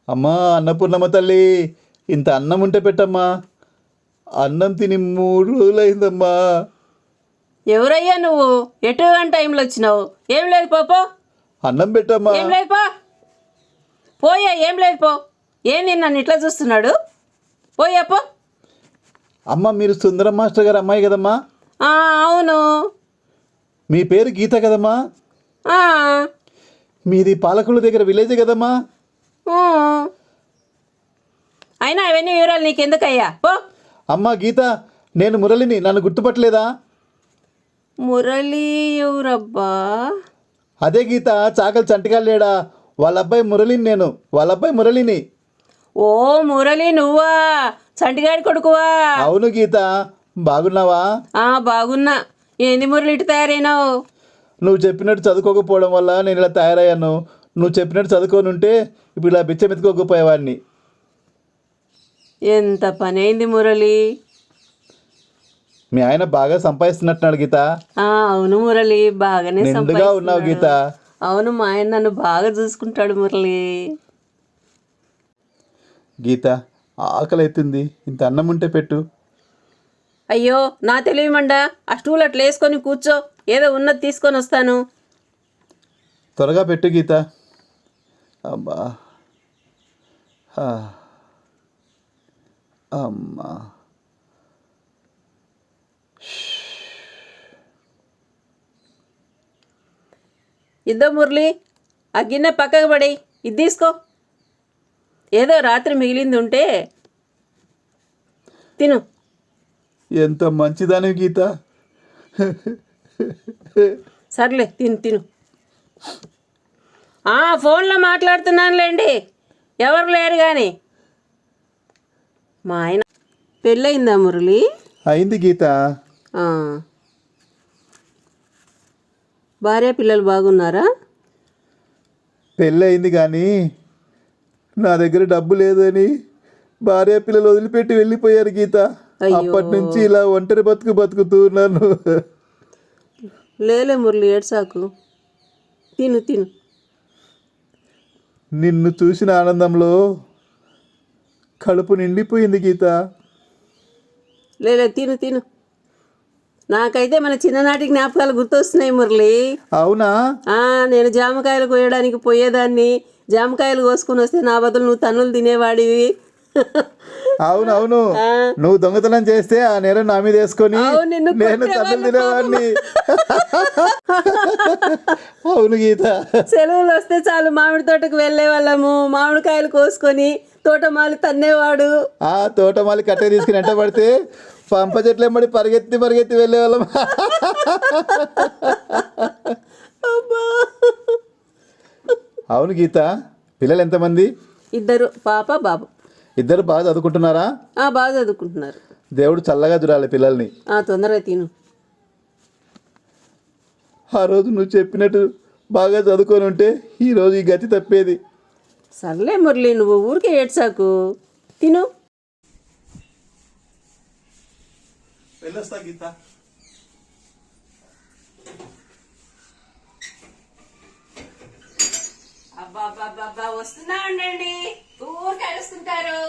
అమ్మా అన్నపూర్ణమ్మ తల్లి, ఇంత అన్నం ఉంటే పెట్టమ్మా. అన్నం తిని 3 రోజులైందమ్మా. ఎవరయ్యా నువ్వు? ఎటువంటి టైంలో వచ్చినావు? ఏం లేదు పో. అన్నం పెట్టమ్మా. ఏం లేదు పోయా. ఏం లేదు పో. ఏంది నన్ను ఇట్లా చూస్తున్నాడు? పోయా పో. అమ్మ, మీరు సుందరం మాస్టర్ గారు అమ్మాయి కదమ్మా? అవును. మీ పేరు గీత కదమ్మా? ఆ, మీది పాలకుల దగ్గర విలేజ్ కదమ్మా? ఊ. అయినా అవన్నీ వివరాలు నీకెందుకయ్యా? పో. అమ్మా గీత, నేను మురళిని, నన్ను గుర్తుపట్టలేదా? మురళి ఎవరబ్బా? అదే గీత, చాకలి చంటిగా లేడా, వాళ్ళ అబ్బాయి మురళిని. నేను వాళ్ళ అబ్బాయి మురళిని. ఓ మురళి నువ్వా? చంటిగాడి కొడుకువా? అవును గీత, బాగున్నావా? బాగున్నా. ఏంది మురళి ఇటు తయారైనావు? నువ్వు చెప్పినట్టు చదువుకోకపోవడం వల్ల నేను ఇలా తయారయ్యాను. నువ్వు చెప్పినట్టు చదువుకొని ఉంటే ఇప్పుడు ఇలా బిచ్చమెత్తుకోకపోయేవాడిని. ఎంత పని అయింది మురళి. మీ ఆయన బాగా సంపాదిస్తున్నట్టున్నాడు గీత. అవును మురళి, బాగానే నిండుగా ఉన్నావు గీత. అవును, మా ఆయన నన్ను బాగా చూసుకుంటాడు మురళి. గీత, ఆకలి అవుతుంది, ఇంత అన్నం ఉంటే పెట్టు. అయ్యో నా తెలియమండా, ఆ స్టూల్ అట్లా వేసుకొని కూర్చో, ఏదో ఉన్నది తీసుకొని వస్తాను. త్వరగా పెట్టు గీత. అబ్బా, అమ్మా. ఇద్దో మురళి, ఆ గిన్నె పక్కకు పడి ఇది తీసుకో. ఏదో రాత్రి మిగిలింది ఉంటే తిను. ఎంత మంచిదాని గీత. సర్లే తిను. ఫోన్లో మాట్లాడుతున్నానులేండి, ఎవరు లేరు కానీ. మా ఆయన పెళ్ళయిందా మురళి? అయింది గీత. భార్య పిల్లలు బాగున్నారా? పెళ్ళి అయింది కానీ నా దగ్గర డబ్బు లేదని భార్య పిల్లలు వదిలిపెట్టి వెళ్ళిపోయారు గీత. అప్పటి నుంచి ఇలా ఒంటరి బతుకుతూ ఉన్నాను. లేలే మురళి, ఏడ్సాకు. తిను. నిన్ను చూసిన ఆనందంలో కడుపు నిండిపోయింది గీత. లేలే తిను. నాకైతే మన చిన్ననాటి జ్ఞాపకాలు గుర్తొస్తున్నాయి మురళి. అవునా? నేను జామకాయలు కోయడానికి పోయేదాన్ని. జామకాయలు కోసుకుని వస్తే నా బదులు నువ్వు తన్నులు తినేవాడివి. అవునవును, నువ్వు దొంగతనం చేస్తే ఆ నేరం నా మీద వేసుకొని నేను తన్నులు తినేవాడిని. అవును గీత. సెలవులు వస్తే చాలు మామిడి తోటకు వెళ్ళే వాళ్ళము. మామిడికాయలు కోసుకొని తోటమాలి తన్నేవాడు. తోటమాలి కట్ట తీసుకుని ఎంట పడితే పంప చెట్లు ఎంబడి పరిగెత్తి వెళ్ళేవాళ్ళం. అవును గీత, పిల్లలు ఎంతమంది? 2, పాప బాబు. 2 బాగా చదువుకుంటున్నారా? బాగా చదువుకుంటున్నారు. దేవుడు చల్లగా చూడాలి పిల్లల్ని. తొందరగా తిను. ఆ రోజు నువ్వు చెప్పినట్టు బాగా చదువుకొని ఉంటే ఈరోజు ఈ గతి తప్పేది. సర్లే మురళి, నువ్వు ఊరికే ఏడ్సాకు. తిను. వెళ్ళొస్తా గీత. అబ్బా వస్తున్నా ఉండండి, ఊరికే అడుస్తుంటారు.